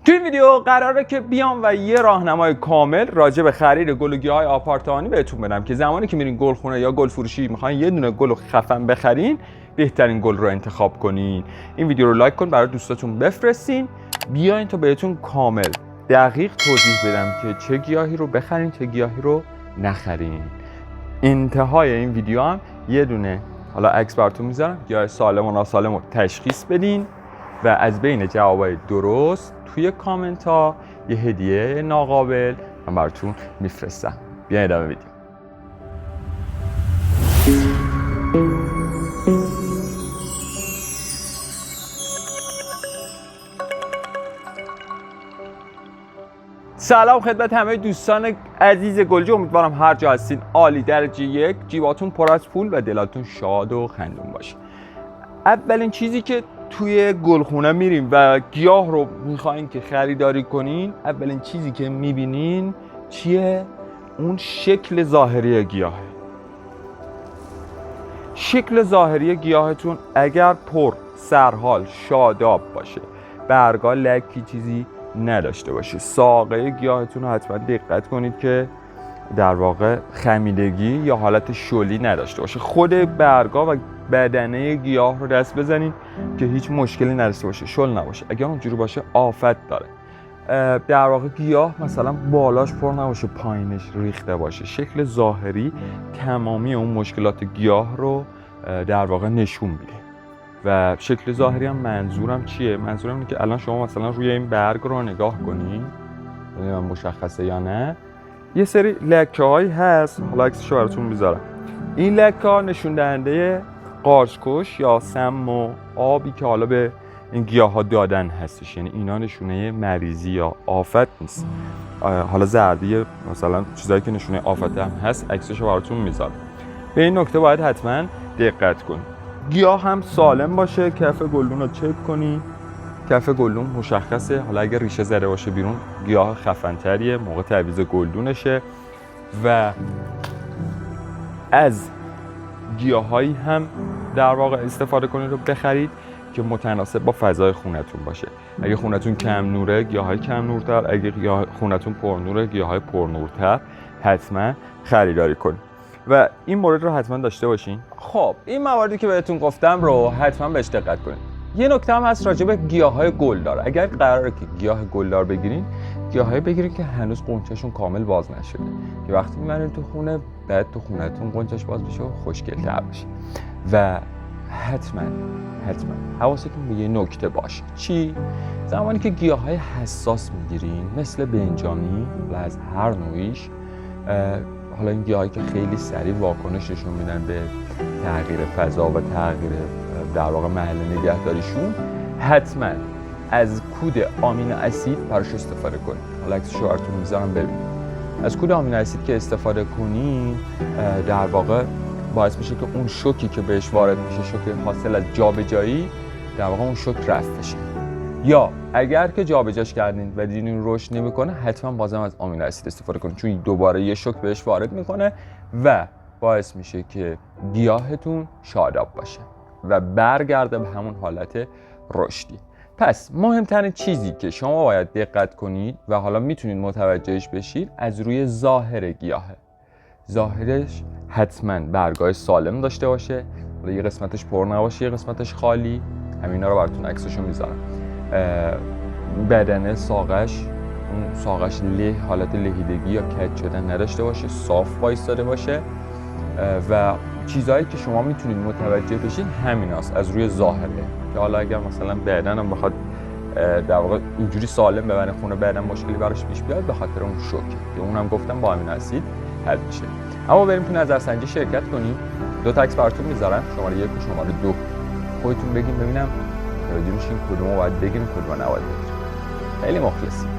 توی این ویدیو قراره که بیام و یه راهنمای کامل راجع به خرید گل و گیاهای آپارتمانی بهتون بدم که زمانی که میرین گل خونه یا گل فروشی میخواین یه دونه گل خفن بخرین، بهترین گل رو انتخاب کنین. این ویدیو رو لایک کن، برای دوستاتون بفرستین، بیاین تا بهتون کامل دقیق توضیح بدم که چه گیاهی رو بخرین چه گیاهی رو نخرین. انتهای این ویدیو هم یه دونه حالا عکس براتون میذارم، گیاه سالم و ناسالم رو تشخیص بدین و از بین جوابای درست توی کامنت ها یه هدیه ناقابل من براتون میفرستم. بیاین ادامه ویدیو. سلام خدمت همه دوستان عزیز گلجو، امیدوارم هر جا هستین عالی درجه یک، جیباتون پر از پول و دلاتون شاد و خندون باشه. اولین چیزی که توی گلخونه میریم و گیاه رو میخواین که خریداری کنین، اولین چیزی که میبینین چیه؟ اون شکل ظاهری گیاهه. شکل ظاهری گیاهتون اگر پر، سرحال، شاداب باشه، برگا لکی چیزی نداشته باشه، ساقه گیاهتون رو حتما دقت کنید که در واقع خمیدگی یا حالت شلی نداشته باشه. خود برگا و بدنه گیاه رو دست بزنین که هیچ مشکلی نداشته باشه، شل نباشه. اگر اونجوری باشه آفت داره. در واقع گیاه مثلا بالاش پر نباشه، پایینش ریخته باشه. شکل ظاهری تمامی اون مشکلات گیاه رو در واقع نشون میده. و شکل ظاهری هم منظورم چیه؟ منظورم اینه که الان شما مثلا روی این برگ رو نگاه کنین، نمیدونم مشخصه یا نه، یه سری لکه هایی هست، حالا عکسشو براتون میذارم. این لکه ها نشون دهنده قارچ‌کش یا سم و آبی که حالا به این گیاه ها دادن هستش، یعنی اینا نشونه مریضی یا آفت نیست. حالا زردی مثلا چیزایی که نشونه آفت هم هست عکسشو براتون میذارم. به این نکته باید حتما دقت کنید. گیاه هم سالم باشه، کف گلدون رو چک کنی، کف گلدون مشخصه. حالا اگر ریشه زده باشه بیرون گیاه خفن‌تریه، موقع تعویض گلدونشه. و از گیاهایی هم در واقع استفاده کنید رو بخرید که متناسب با فضای خونتون باشه. اگه خونتون کم نوره، گیاهای کم نورتر، اگه خونتون پر نوره، گیاهای پر نورتر حتما خریداری کنید و این مورد رو حتما داشته باشین. خب این مواردی که بهتون گفتم رو حتما بهش دقت کنید. یه نکته هم هست راجع به گیاهای گلدار. اگر قراره که گیاه گلدار بگیرین، گیاهایی بگیرین که هنوز قنچه‌شون کامل باز نشده، که وقتی میبرین تو خونه بعد تو خونتون قنچه‌اش باز بشه و خوشگل‌تر بشه. و حتما حواستون به یه نکته باشه. چی؟ زمانی که گیاهای حساس میگیرین مثل بنجامی و از هر نوعیش، حالا این گیاهایی که خیلی سریع واکنش نشون میدن به تغییر فضا و تغییر در واقع محل نگهداریشون، حتما از کود آمین اسید براش استفاده کنید. حالا عکسشو براتون میذارم ببینید. از کود آمین اسید که استفاده کنید در واقع باعث میشه که اون شوکی که بهش وارد میشه، شوک حاصل از جابجایی، در واقع اون شوک رفع بشه. یا اگر که جابجاش کردین و دیدین رشد نمیکنه، حتما بازم از آمین اسید استفاده کنید، چون دوباره یه شوک بهش وارد میکنه و باعث میشه که گیاهتون شاداب باشه و برگرده به همون حالت رشدی. پس مهمترین چیزی که شما باید دقت کنید و حالا میتونید متوجهش بشید، از روی ظاهر گیاهه. ظاهرش حتما برگای سالم داشته باشه، یه قسمتش پر نباشه، یه قسمتش خالی. همینا رو براتون عکسشو میذارم. بدنه ساقش، اون ساقش حالت لهیدگی یا کج شدن نداشته باشه، صاف وایستاده باشه. و چیزهایی که شما میتونید متوجه بشین همیناست از روی ظاهره، که حالا اگر مثلا بعدن هم بخواد در واقع اینجوری سالم ببره خونه، بعدن مشکلی براش پیش بیاد، به خاطر اون شوکه که اونم گفتم با آمین اسید حل میشه. اما بریم تو نظرسنجی شرکت کنیم. 2 عکس براتون میذارم، شماره 1 و شماره 2. خودتون بگین ببینم متوجه میشین کدومو باید بگیریم کدومو نباید بگیریم. خیلی مخلصیم.